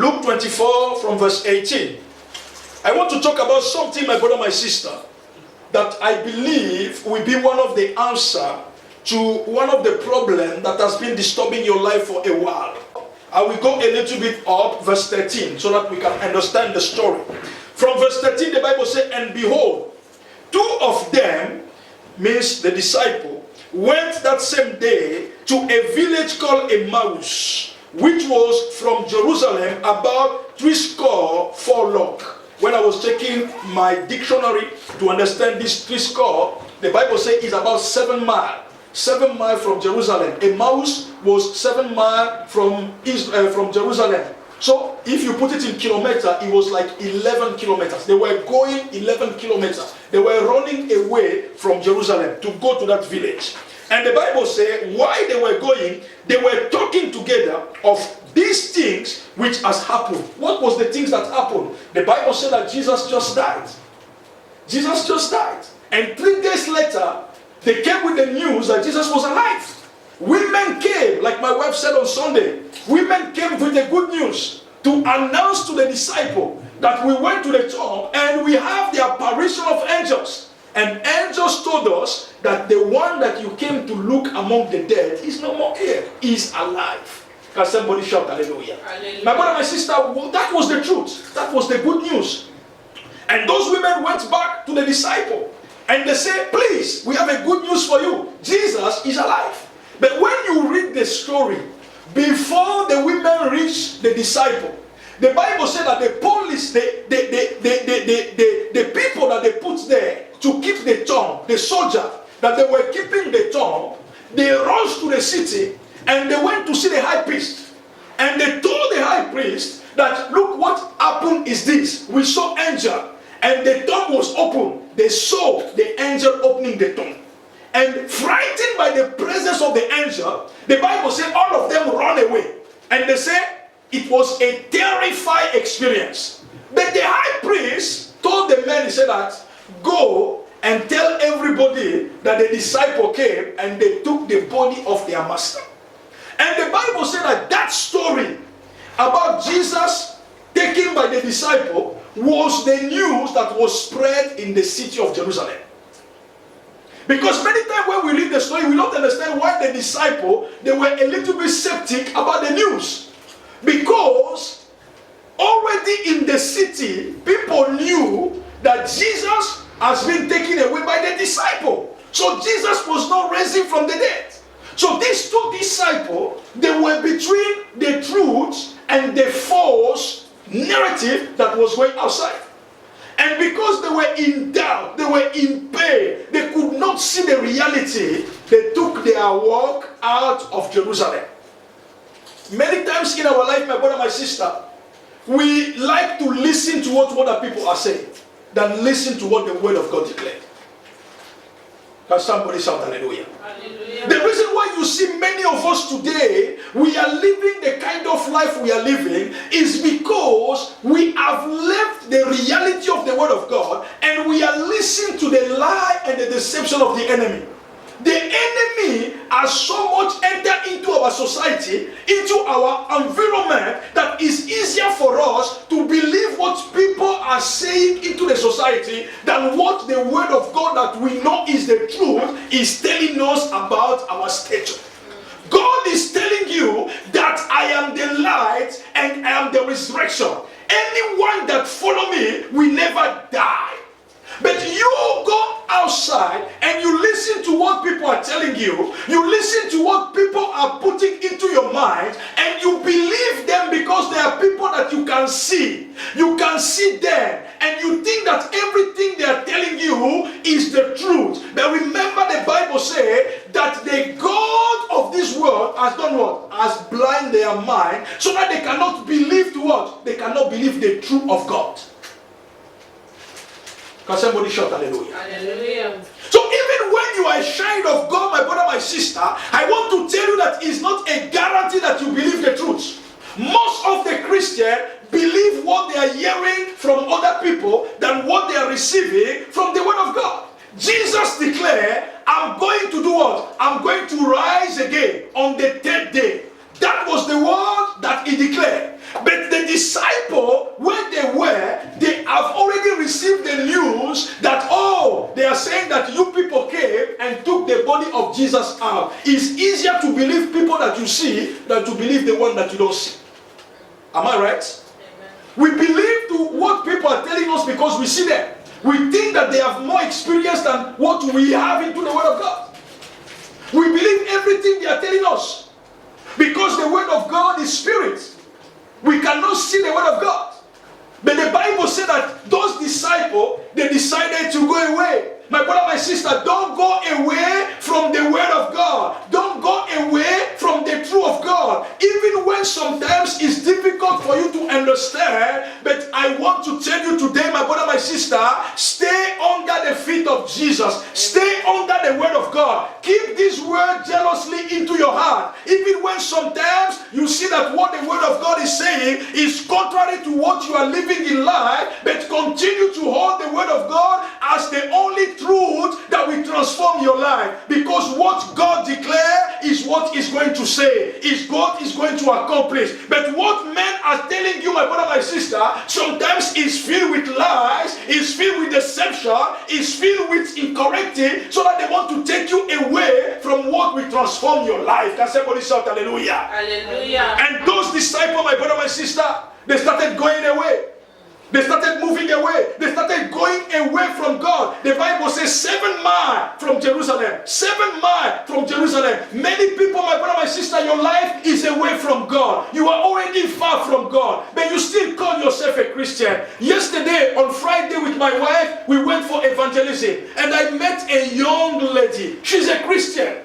Luke 24 from verse 18. I want to talk about something, my brother, my sister, that I believe will be one of the answer to one of the problems that has been disturbing your life for a while. I will go a little bit up, verse 13, so that we can understand the story. From verse 13, the Bible says, and behold, two of them, means the disciple, went that same day to a village called Emmaus, which was from Jerusalem about 80 furlongs. When I was checking my dictionary to understand this 80, the Bible says it's about 7 miles. 7 miles from Jerusalem. Emmaus was 7 miles from Jerusalem. So if you put it in kilometer, it was like 11 kilometers. They were going 11 kilometers. They were running away from Jerusalem to go to that village. And the Bible says, while they were going, they were talking together of these things which has happened. What was the things that happened? The Bible said that Jesus just died. Jesus just died. And 3 days later, they came with the news that Jesus was alive. Women came, like my wife said on Sunday, women came with the good news to announce to the disciple that we went to the tomb and we have the apparition of angels. And angels told us that the one that you came to look among the dead is no more here, is alive. Can somebody shout hallelujah? Hallelujah? My brother, my sister, that was the truth. That was the good news. And those women went back to the disciple and they said, please, we have a good news for you. Jesus is alive. But when you read the story, before the women reached the disciple, the Bible said that the police, the people that they put there to keep the tomb, the soldier that they were keeping the tomb, they rushed to the city and they went to see the high priest. And they told the high priest that, look, what happened is this. We saw angel and the tomb was open. They saw the angel opening the tomb. And frightened by the presence of the angel, the Bible said all of them ran away. And they said it was a terrifying experience. But the high priest told the men, he said that, go and tell everybody that the disciple came and they took the body of their master. And the Bible said that that story about Jesus taken by the disciple was the news that was spread in the city of Jerusalem. Because many times when we read the story, we don't understand why the disciple, they were a little bit skeptic about the news. Because already in the city, people knew that Jesus has been taken away by the disciple. So Jesus was not raising from the dead. So these two disciples, they were between the truth and the false narrative that was going outside. And because they were in doubt, they were in pain, they could not see the reality, they took their walk out of Jerusalem. Many times in our life, my brother, my sister, we like to listen to what other people are saying than listen to what the word of God declared. Can somebody shout hallelujah? Hallelujah? The reason why you see many of us today, we are living the kind of life we are living is because we have left the reality of the word of God and we are listening to the lie and the deception of the enemy. The enemy has so much entered into our society, into our environment, that it's easier for us to believe what people are saying into the society than what the word of God that we know is the truth is telling us about our stature. God is telling you that I am the light and I am the resurrection. Anyone that follow me will never die. But you go outside and you listen to what people are telling you. You listen to what people are putting into your mind and you believe them because they are people that you can see. You can see them and you think that everything they are telling you is the truth. But remember, the Bible says that the God of this world has done what? Has blinded their mind so that they cannot believe to what? They cannot believe the truth of God. Can somebody shout hallelujah? Hallelujah. So even when you are a child of God, my brother, my sister, I want to tell you that it's not a guarantee that you believe the truth. Most of the Christians believe what they are hearing from other people than what they are receiving from the word of God. Jesus declared, I'm going to do what? I'm going to rise again on the third day. That was the word that he declared. But the disciples that you see than to believe the one that you don't see. Am I right? Amen. We believe to what people are telling us because we see them. We think that they have more experience than what we have into the Word of God. We believe everything they are telling us because the Word of God is spirit. We cannot see the Word of God. But the Bible said that those disciples, they decided to go away. My brother, my sister, don't go away from the Word of God. Don't go away from the truth of God. Even when sometimes it's difficult for you to understand, but I want to tell you today, my brother, my sister, stay under the feet of Jesus. Stay under the Word of God. Keep this Word jealously into your heart. Even when sometimes you see that what the Word of God is saying is contrary to what you are living in life, but continue to hold the Word of God as the only truth that will transform your life, because what God declares is what is going to say, is God is going to accomplish. But what men are telling you, my brother, my sister, sometimes is filled with lies, is filled with deception, is filled with incorrecting, so that they want to take you away from what will transform your life. Can somebody shout hallelujah? Hallelujah. And those disciples, my brother, my sister, they started going away. They started moving away. They started going away from God. The Bible says 7 miles from Jerusalem. 7 miles from Jerusalem. Many people, my brother, my sister, your life is away from God. You are already far from God, but you still call yourself a Christian. Yesterday, on Friday, with my wife, we went for evangelism, and I met a young lady. She's a Christian.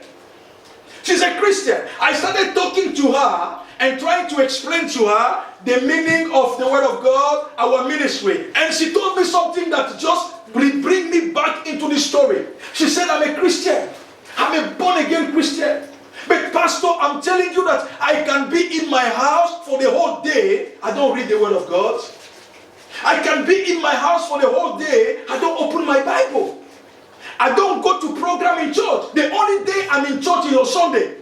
She's a Christian. I started talking to her and trying to explain to her the meaning of the Word of God, our ministry. And she told me something that just bring me back into the story. She said, I'm a Christian. I'm a born-again Christian. But Pastor, I'm telling you that I can be in my house for the whole day. I don't read the Word of God. I can be in my house for the whole day. I don't open my Bible. I don't go to program in church. The only day I'm in church is on Sunday.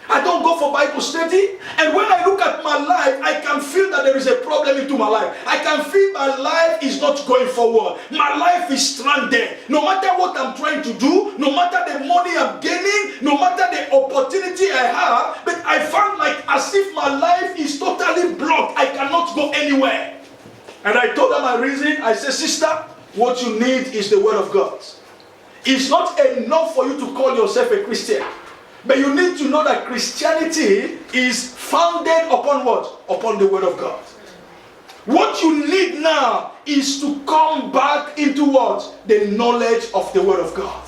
I don't go for Bible study. And when I look at my life, I can feel that there is a problem into my life. I can feel my life is not going forward. My life is stranded. No matter what I'm trying to do, no matter the money I'm gaining, no matter the opportunity I have, but I found like as if my life is totally blocked. I cannot go anywhere. And I told her my reason. I said, sister, what you need is the Word of God. It's not enough for you to call yourself a Christian. But you need to know that Christianity is founded upon what? Upon the Word of God. What you need now is to come back into what? The knowledge of the Word of God.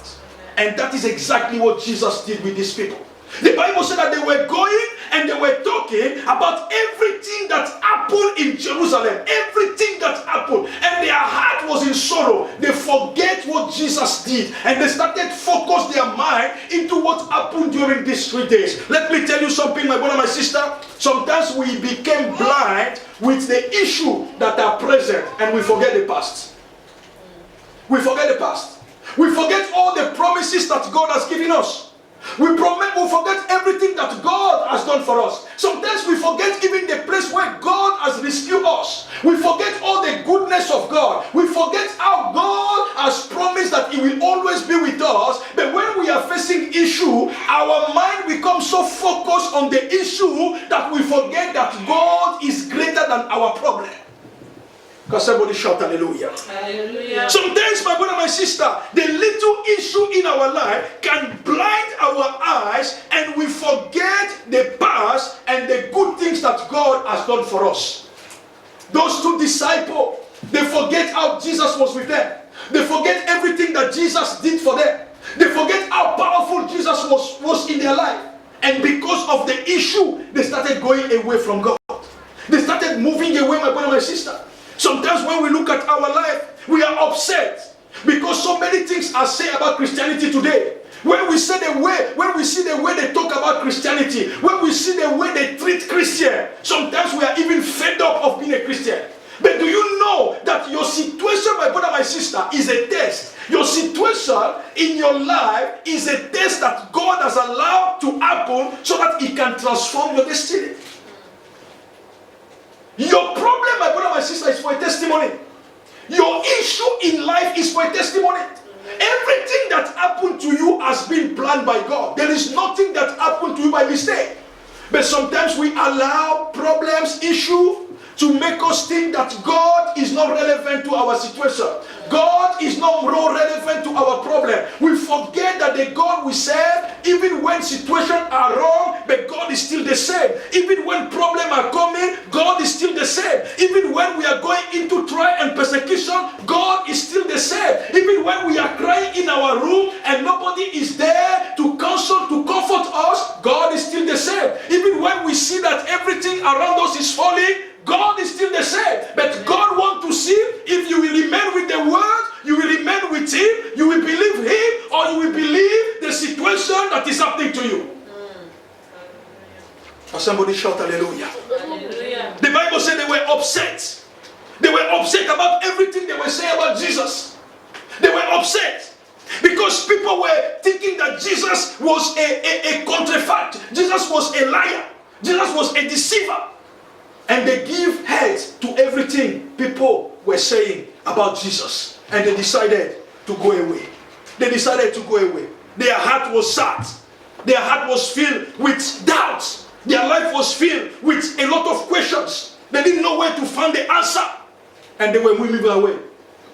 And that is exactly what Jesus did with these people. The Bible said that they were going and they were talking about everything that happened in Jerusalem. Everything that happened. And their heart was in sorrow. They forget what Jesus did. And they started focus their mind into what happened during these 3 days. Let me tell you something, my brother, my sister. Sometimes we became blind with the issue that are present and we forget the past. We forget the past. We forget all the promises that God has given us. We forget everything that God has done for us. Sometimes we forget even the place where God has rescued us. We forget all the goodness of God. We forget how God has promised that He will always be with us. But when we are facing issue, our mind becomes so focused on the issue that we forget that God is greater than our problem. Because somebody shout hallelujah. Hallelujah. Sometimes, my brother, my sister, the little issue in our life can blind our eyes and we forget the past and the good things that God has done for us. Those 2 disciples, they forget how Jesus was with them. They forget everything that Jesus did for them. They forget how powerful Jesus was in their life. And because of the issue, they started going away from God. They started moving away, my brother, my sister. Sometimes when we look at our life, we are upset because so many things are said about Christianity today. When we see the way they talk about Christianity, when we see the way they treat Christians, sometimes we are even fed up of being a Christian. But do you know that your situation, my brother, my sister, is a test? Your situation in your life is a test that God has allowed to happen so that He can transform your destiny. Your problem, my brother, my sister, is for a testimony. Your issue in life is for a testimony. Everything that happened to you has been planned by God. There is nothing that happened to you by mistake. But sometimes we allow problems, issue, to make us think that God is not relevant to our situation. God is not more relevant to our problem. We forget that the God we serve, even when situations are wrong, but God is still the same. Even when problems are coming, God is still the same. Even when we are going into trial and persecution, God is still the same. Even when we are crying in our room and nobody is there to counsel, to comfort us, God is still the same. Even when we see that everything around us is falling, God is still the same. But God wants to see if you will remain with the word, you will remain with him, you will believe him, or you will believe the situation that is happening to you. Somebody shout hallelujah. Hallelujah. The Bible said they were upset. They were upset about everything they were saying about Jesus. They were upset because people were thinking that Jesus was a counterfeit. Jesus was a liar. Jesus was a deceiver. And they give head to everything people were saying about Jesus. And they decided to go away. They decided to go away. Their heart was sad. Their heart was filled with doubts. Their life was filled with a lot of questions. They didn't know where to find the answer. And they were moving away.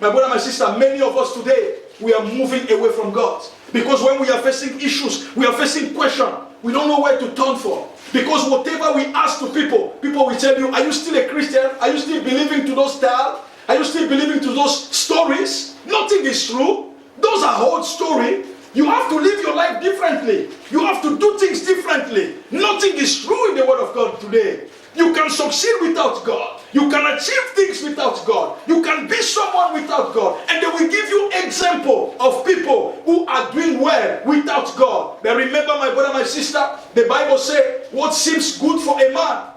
My brother, my sister, many of us today, we are moving away from God. Because when we are facing issues, we are facing questions, we don't know where to turn for. Because whatever we ask to people, people will tell you, are you still a Christian? Are you still believing to those styles? Are you still believing to those stories? Nothing is true. Those are old stories. You have to live your life differently. You have to do things differently. Nothing is true in the Word of God today. You can succeed without God. You can achieve things without God. You can be someone without God. And they will give you example of people who are doing well without God. But remember, my brother, my sister, the Bible says, what seems good for a man,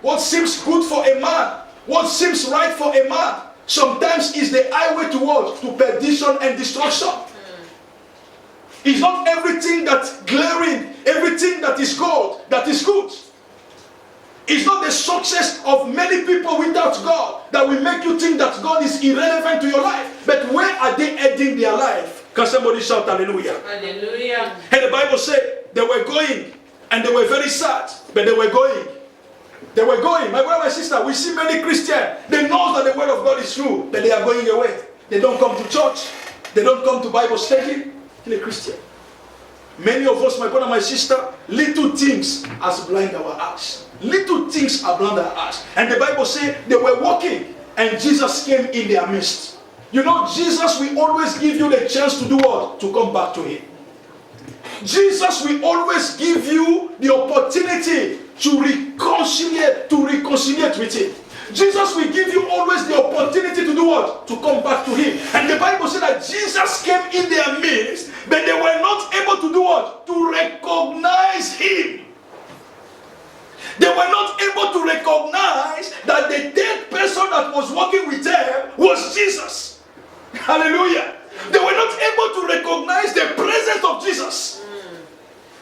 what seems good for a man, what seems right for a man, sometimes is the highway to what? To perdition and destruction. It's not everything that's glaring, everything that is gold, that is good. It's not the success of many people without God that will make you think that God is irrelevant to your life. But where are they heading their life? Can somebody shout hallelujah? Hallelujah. And the Bible said they were going and they were very sad, but they were going. They were going. My brother, my sister, we see many Christians. They know that the word of God is true, but they are going away. They don't come to church. They don't come to Bible study. They're a Christian. Many of us, my brother, my sister, little things has blind our eyes. Little things are blind our eyes. And the Bible says they were walking and Jesus came in their midst. You know, Jesus will always give you the chance to do what? To come back to him. Jesus will always give you the opportunity to reconcile with him. Jesus will give you always the opportunity to do what? To come back to him. And the Bible said that Jesus came in their midst, but they were not able to do what? To recognize him. They were not able to recognize that the dead person that was walking with them was Jesus. Hallelujah. They were not able to recognize the presence of Jesus.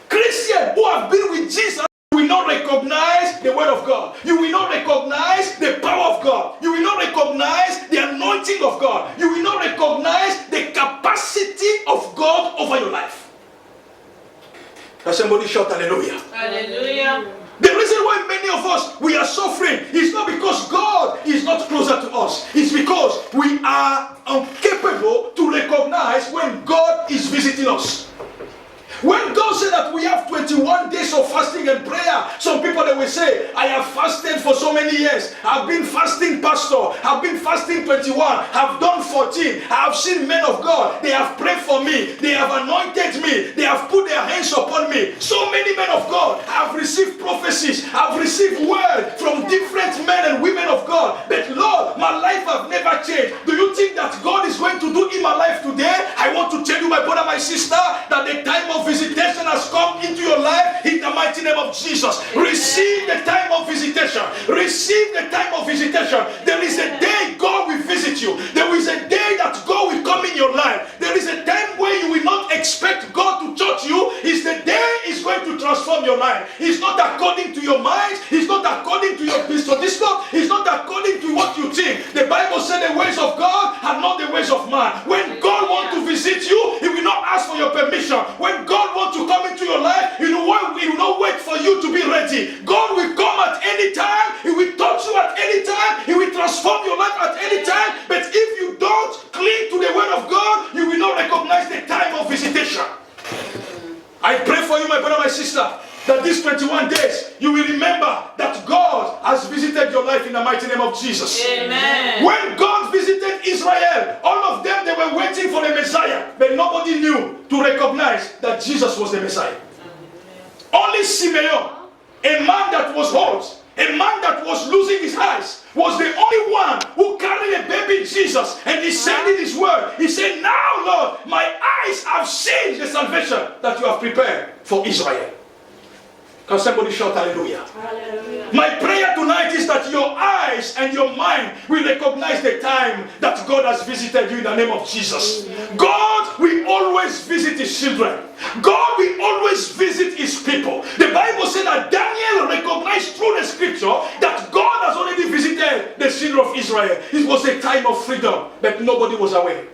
Christians who have been with Jesus will not recognize the word of God. You will not recognize the power of God. You will not recognize the anointing of God. You will not recognize the capacity of God over your life. Can somebody shout hallelujah? Hallelujah. The reason why many of us, we are suffering is not because God is not closer to us. It's because we are incapable to recognize when God is visiting us. When God said that we have 21 days of fasting and prayer, some people they will say, I have fasted for so many years. I've been fasting, pastor. I've been fasting 21. I've done 14. I have seen men of God. They have prayed for me. They have anointed me. They have put their hands upon me. So many men of God have received prophecies. Have received word from different men and women of God. But Lord, my life have never changed. Do you think that God is going to do in my life today? I want to tell you, my brother, my sister, that the time of visitation has come into your life in the mighty name of Jesus. Receive the time of visitation. Receive the time of visitation. There is a day God will visit you. There is a day that God will come in your life. There is a time where you will not expect God to touch you. It's the day He's going to transform your life. It's not according to your mind. It's not according to your business. It's not according to what you think. The Bible said the ways of God are not the ways of man. When God wants to visit you, He will not ask for your permission. When God wants to come into your life, He will God will not wait for you to be ready. God will come at any time. He will touch you at any time. He will transform your life at any time. But if you don't cling to the word of God, you will not recognize the time of visitation. I pray for you, my brother, my sister, that these 21 days, you will remember that God has visited your life in the mighty name of Jesus. Amen. When God visited Israel, all of them, they were waiting for the Messiah, but nobody knew to recognize that Jesus was the Messiah. Only Simeon, a man that was hot, a man that was losing his eyes, was the only one who carried a baby Jesus, and he said in his word, he said, now Lord, my eyes have seen the salvation that you have prepared for Israel. Can somebody shout hallelujah? Hallelujah. My prayer tonight is that your eyes and your mind will recognize the time that God has visited you in the name of Jesus. God will always visit his children. God will always visit his people. The Bible said that Daniel recognized through the scripture that God has already visited the children of Israel. It was a time of freedom, but nobody was aware.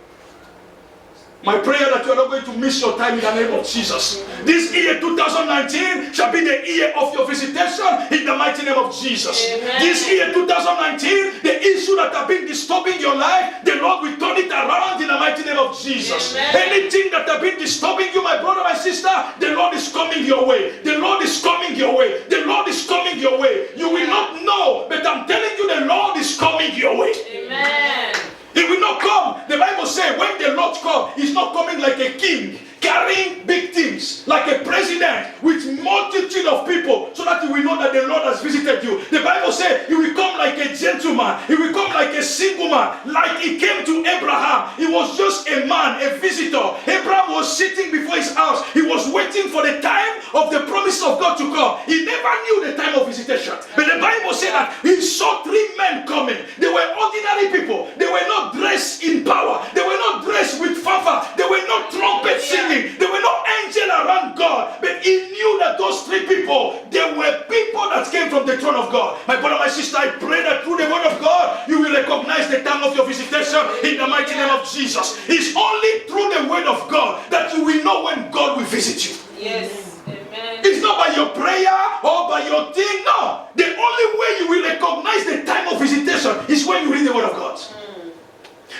My prayer that you are not going to miss your time in the name of Jesus. This year 2019 shall be the year of your visitation in the mighty name of Jesus. Amen. This year 2019, the issue that have been disturbing your life, the Lord will turn it around in the mighty name of Jesus. Amen. Anything that have been disturbing you, my brother, my sister, the Lord is coming your way. The Lord is coming your way. The Lord is coming your way. You will not know, but I'm telling you, the Lord is coming your way. Amen. He will not come. The Bible says when the Lord comes, he's not coming like a king, carrying big things, like a president with multitude of people, so that you will know that the Lord has visited you. The Bible says he will come like a gentleman. He will come like a single man, like he came to Abraham. He was just a man, a visitor. Abraham was sitting before his house. He was waiting for the time of the promise of God to come. He never knew the time of visitation. But the Bible said that he saw 3 men coming. They were ordinary people. They were not dressed in power. They were not dressed with fanfare. They were not trumpet singing. They were not angels around God. But he knew that those 3 people, they were people that came from the throne of God. My brother, my sister, I pray that through the word of God, you will recognize the time of your visitation in the mighty name of Jesus. It's only through the word of God that you will know when God will visit you. Yes. Amen. It's not by your prayer or by your thing. No. The only way you will recognize the time of visitation is when you read the word of God.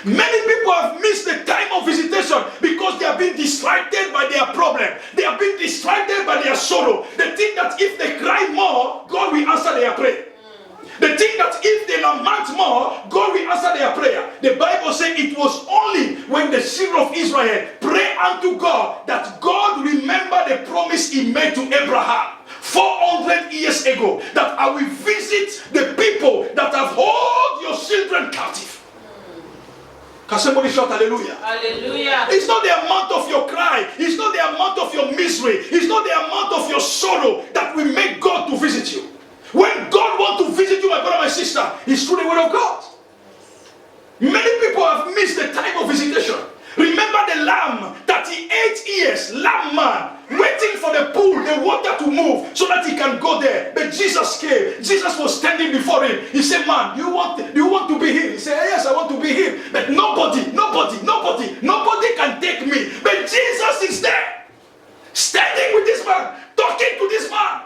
Many people have missed the time of visitation because they have been distracted by their problem. They have been distracted by their sorrow. They think that if they cry more, God will answer their prayer. They think that if they lament more, God will answer their prayer. The Bible says it was only when the children of Israel pray unto God that God remembered the promise he made to Abraham 400 years ago, that I will visit the people that have held your children captive. Can somebody shout hallelujah? Hallelujah. It's not the amount of your cry. It's not the amount of your misery. It's not the amount of your sorrow that will make God to visit you. When God wants to visit you, my brother, my sister, it's through the word of God. Many people have missed the time of visitation. Remember the lamb, 38 years, lamb man, waiting for the pool, the water to move so that he can go there. But Jesus came. Jesus was standing before him. He said, man, you want to be healed? He said, yes, I want to be healed. But nobody can take me. But Jesus is there, standing with this man, talking to this man.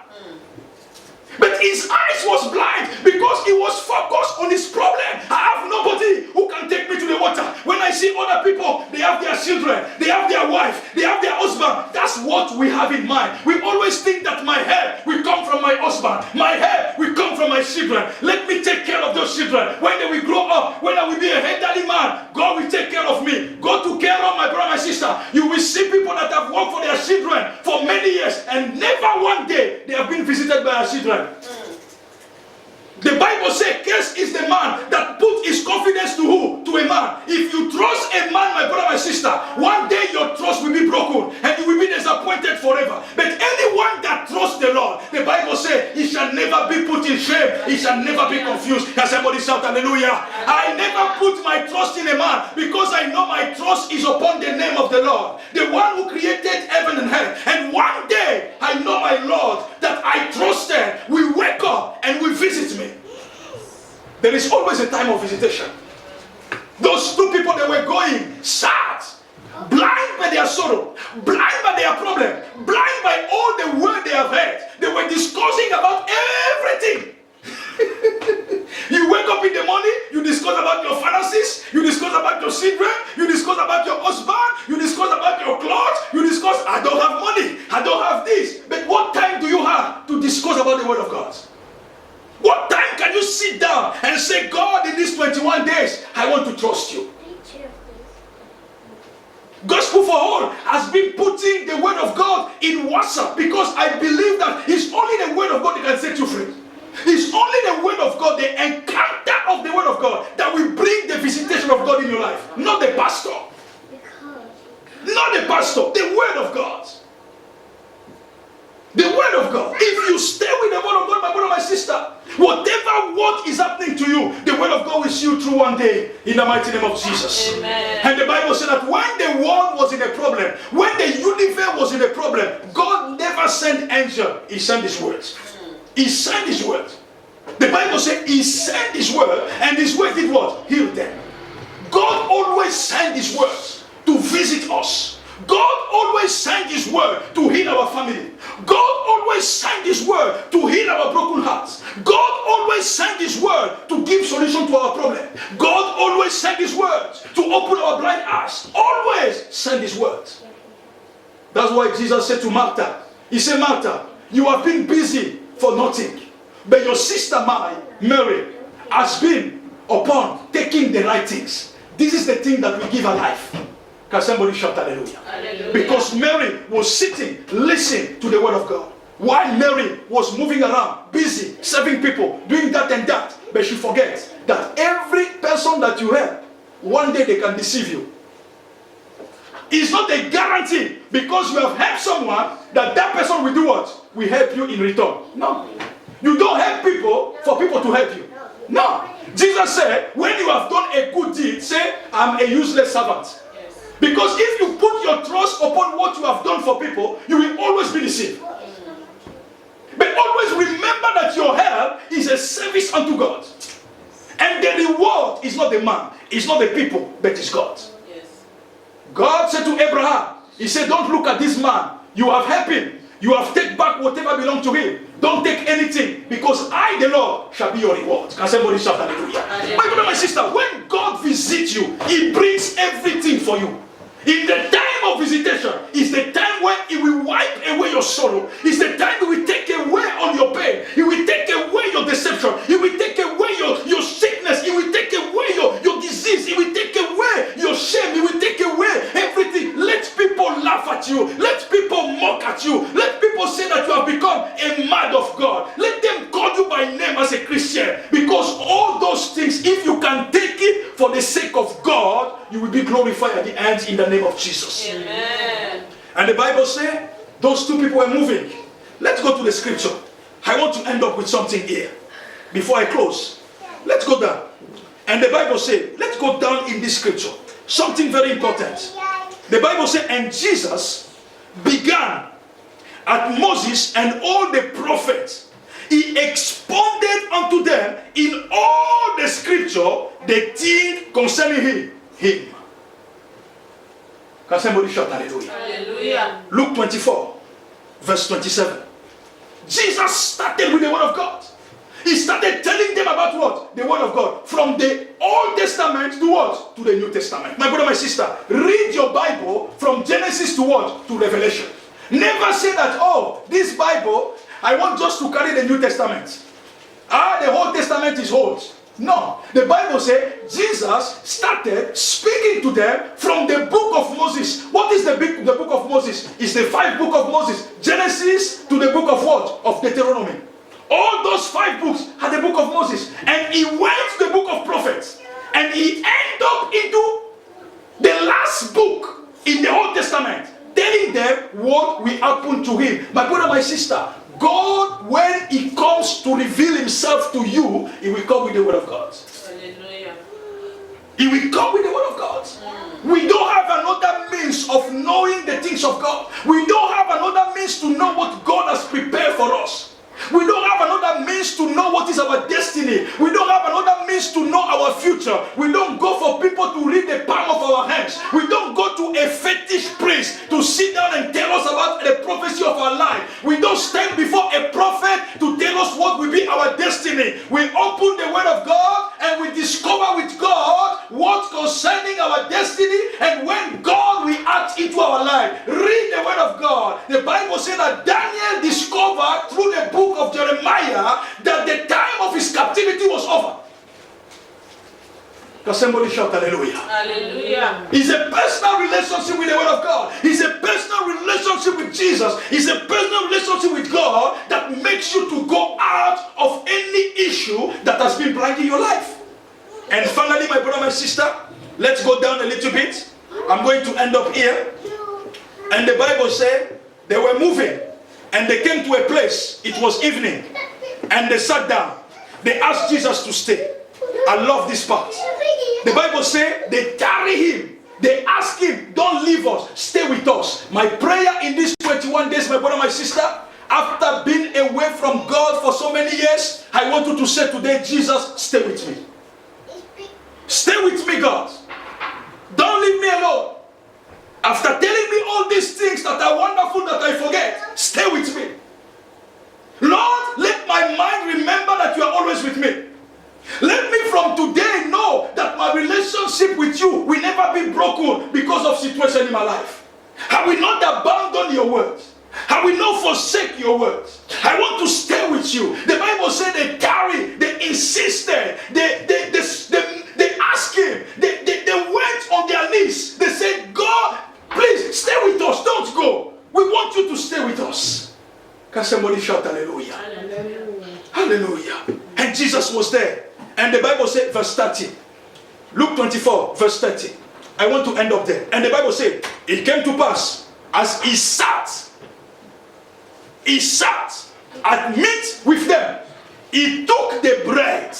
But his eyes was blind because he was focused on his problem. I have nobody who can take me to the water. When I see other people, they have their children, they have their wife, they have their husband. That's what we have in mind. We always think that my help will come from my husband. My help will come from my children. Let me take care of those children. When they will grow up, when I will be a elderly man, God will take care of me. Go to care of my brother, my sister. You will see people that have worked for their children for many years and never one day they have been visited by their children. The Bible says, "Cursed is the man that put his confidence to who? To a man." If you trust a man, my brother, my sister, one day your trust will be broken and you will be disappointed forever. But anyone that trusts the Lord, the Bible says, he shall never be put in shame. He shall never be confused. Can somebody shout hallelujah? I never put my trust in a man because I know my trust is upon the name of the Lord, the one who created heaven and earth. And one day I know my Lord that I trusted will wake up and will visit me. There is always a time of visitation. Those 2 people, they were going sad, blind by their sorrow, blind by their problem, blind by all the word they have heard. They were discussing about everything. You wake up in the morning, you discuss about your finances, you discuss about your children, you discuss about your husband, you discuss about your clothes, you discuss, I don't have money, I don't have this. But what time do you have to discuss about the word of God? What time can you sit down and say, God, in these 21 days, I want to trust you? Gospel for All has been putting the word of God in WhatsApp because I believe that it's only the word of God that can set you free. It's only the word of God, the encounter of the word of God, that will bring the visitation of God in your life. Not the pastor. Not the pastor. The word of God. The word of God. If you stay with the word of God, my brother, my sister, whatever what is happening to you, the word of God will see you through one day in the mighty name of Jesus. Amen. And the Bible said that when the world was in a problem, when the universe was in a problem, God never sent angel. He sent his words. He sent his word. The Bible said he sent his word, and his word did what? Healed them. God always sent his words to visit us. God always sent his word to heal our family. God always sent his word to heal our broken hearts. God always sent his word to give solution to our problem. God always sent his word to open our blind eyes. Always send his word. That's why Jesus said to Martha, he said, Martha, you have been busy for nothing, but your sister Mary has been upon taking the right things. This is the thing that will give her life. Can somebody shout hallelujah? Hallelujah. Because Mary was sitting, listening to the word of God, while Mary was moving around, busy, serving people, doing that and that. But she forgets that every person that you help, one day they can deceive you. It's not a guarantee because you have helped someone that that person will do what? Will help you in return. No. You don't help people for people to help you. No. Jesus said, when you have done a good deed, say, I'm a useless servant. Because if you put your trust upon what you have done for people, you will always be deceived. But always remember that your help is a service unto God. And the reward is not the man, it's not the people, but it's God. God said to Abraham, he said, don't look at this man. You have helped him. You have taken back whatever belonged to him. Don't take anything, because I, the Lord, shall be your reward. Can somebody shout hallelujah? My brother, my sister, when God visits you, he brings everything for you. In the time of visitation, is the time when he will wipe away your sorrow. It's the time he will take away all your pain. He will take away your deception. He will take away your sickness. He will take away your disease. He will take away your shame. He will take away everything. Let people laugh at you. Let people mock at you. Let people say that you have become a man of God. Let them call you by name as a Christian. Because all those things, if you can take it for the sake of God, you will be glorified at the end in the name of Jesus. Amen. And the Bible says those two people were moving. Let's go to the scripture. I want to end up with something here before I close. Let's go down. And the Bible says, let's go down in this scripture. Something very important. The Bible says, and Jesus began at Moses and all the prophets. He expounded unto them in all the scripture the thing concerning him. Can somebody shout hallelujah? Hallelujah. Luke 24, verse 27. Jesus started with the word of God. He started telling them about what? The word of God. From the Old Testament to what? To the New Testament. My brother, my sister, read your Bible from Genesis to what? To Revelation. Never say that, oh, this Bible, I want just to carry the New Testament. The Old Testament is old. No. The Bible says Jesus started speaking to them from the book of Moses. What is the book of Moses? It's the 5 books of Moses. Genesis to the book of what? Of Deuteronomy. All those 5 books are the book of Moses. And he went to the book of prophets. And he ended up into the last book in the Old Testament, telling them what will happen to him. My brother, my sister, God, when he comes to reveal himself to you, he will come with the word of God. Hallelujah. He will come with the word of God. We don't have another means of knowing the things of God. We don't have another means to know what God has prepared for us. We don't have another means to know what is our destiny. We don't have another means to know our future. We don't go for people to read the palm of our hands. We don't go go to a fetish priest to sit down and tell us about the prophecy of our life. We don't stand before a prophet to tell us what will be our destiny. We open the word of God and we discover with God what's concerning our destiny, and when God will act into our life. Read the word of God. The Bible says that Daniel discovered through the book of Jeremiah that the time of his captivity was over. Can somebody shout hallelujah? Hallelujah. It's a personal relationship with the word of God. It's a personal relationship with Jesus. It's a personal relationship with God that makes you to go out of any issue that has been blinding your life. And finally, my brother, my sister, let's go down a little bit. I'm going to end up here. And the Bible said they were moving and they came to a place. It was evening and they sat down. They asked Jesus to stay. I love this part. The Bible says they carry him. They ask him, don't leave us, stay with us. My prayer in these 21 days, my brother, my sister, after being away from God for so many years, I want you to say today, Jesus, stay with me. Stay with me, God. Don't leave me alone. After telling me all these things that are wonderful that I forget, stay with me. Lord, let my mind remember that you are always with me. Let me from today know that my relationship with you will never be broken because of situation in my life. I will not abandon your words. I will not forsake your words. I want to stay with you. The Bible said they carried, they insisted, they asked him, they went on their knees. They said, God, please stay with us. Don't go. We want you to stay with us. Can somebody shout hallelujah? Hallelujah. Hallelujah. And Jesus was there. And the Bible said, verse 30. Luke 24, verse 30. I want to end up there. And the Bible said, it came to pass, as he sat at meat with them, he took the bread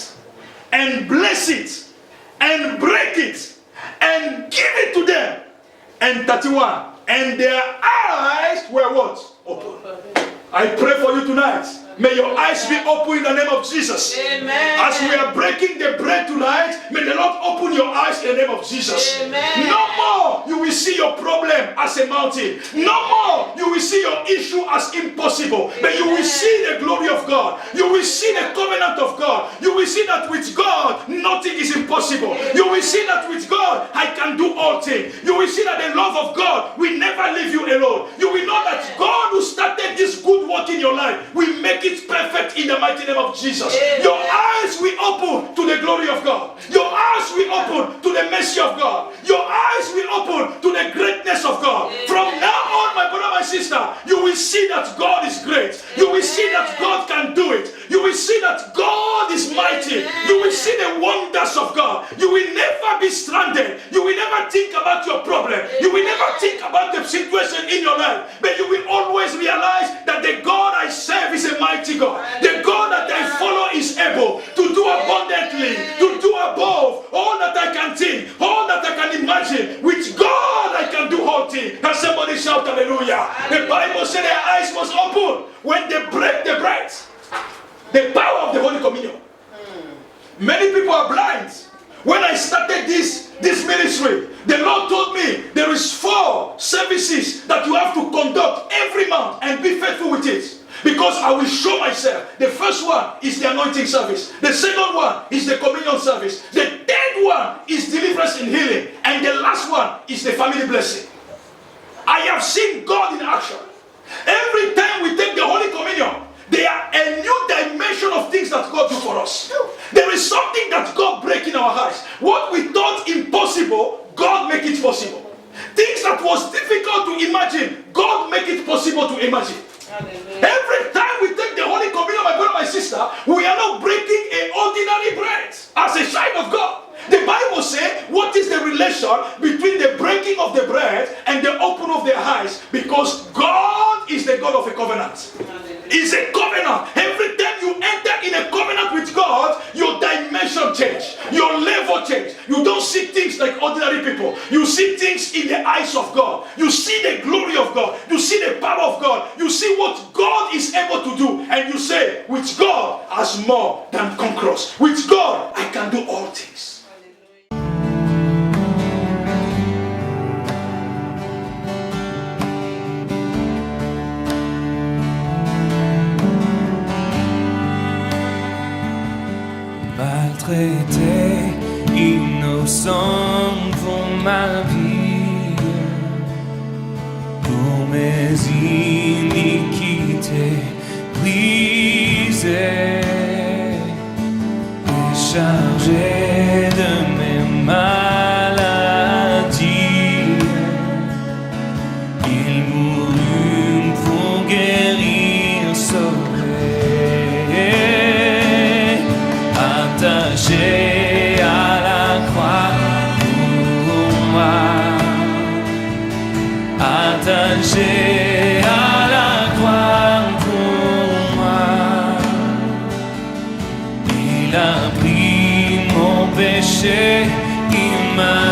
and blessed it and break it and give it to them. And 31. And their eyes were what? Open. I pray for you tonight. May your eyes be open in the name of Jesus. Amen. As we are breaking the bread tonight, may the Lord open your eyes in the name of Jesus. Amen. No more you will see your problem as a mountain. No more you will see your issue as impossible. But you will see the glory of God. You will see the covenant of God. You will see that with God, nothing is impossible. You will see that with God, I can do all things. You will see that the love of God will never leave you alone. You will know that God who started this good work in your life will make it perfect in the mighty name of Jesus. Amen. Your eyes will open to the glory of God. Your eyes will open to the mercy of God. Your eyes will open to the greatness of God. Amen. From now on, my brother, my sister, you will see that God is great. You will see that God can do it. You will see that God is mighty. Amen. You will see the wonders of God. You will never be stranded. You will never think about your problem. You will never think about the situation in your life. But you will always realize that the God I serve is a mighty God. The God that I follow is able to do abundantly, to do above all that I can think, all that I can imagine. With God I can do all things. Can somebody shout hallelujah? The Bible said their eyes was open when they break the bread. The power of the Holy Communion. Many people are blind. When I started this ministry, the Lord told me there is 4 services that you have to conduct every month and be faithful with it. Because I will show myself. The first one is the anointing service. The second one is the communion service. The third one is deliverance and healing. And the last one is the family blessing. I have seen God in action. Every time we take the Holy Communion, there are a new dimension of things that God do for us. There is something that God break in our hearts. What we thought impossible, God make it possible. Things that was difficult to imagine, God make it possible to imagine. Hallelujah. Every time we take the Holy Communion, my brother, my sister, we are not breaking an ordinary bread as a child of God. The Bible says, what is the relation between the breaking of the bread and the open of their eyes? Because God is the God of a covenant. It's a covenant. Every time you enter in a covenant with God, your dimension change, your level change. You don't see things like ordinary people. You see things in the eyes of God. You see the glory of God. You see the power of God. You see what God is able to do. And you say, with God as more than conquerors. With God, I can do all things. contre était innocent pour ma vie, pour mes iniquités brisées, déchargé de mes maladies. Il mourut pour guérir, sauver, attaché à la croix pour moi, attaché à la croix pour moi. Il a pris mon péché, il m'a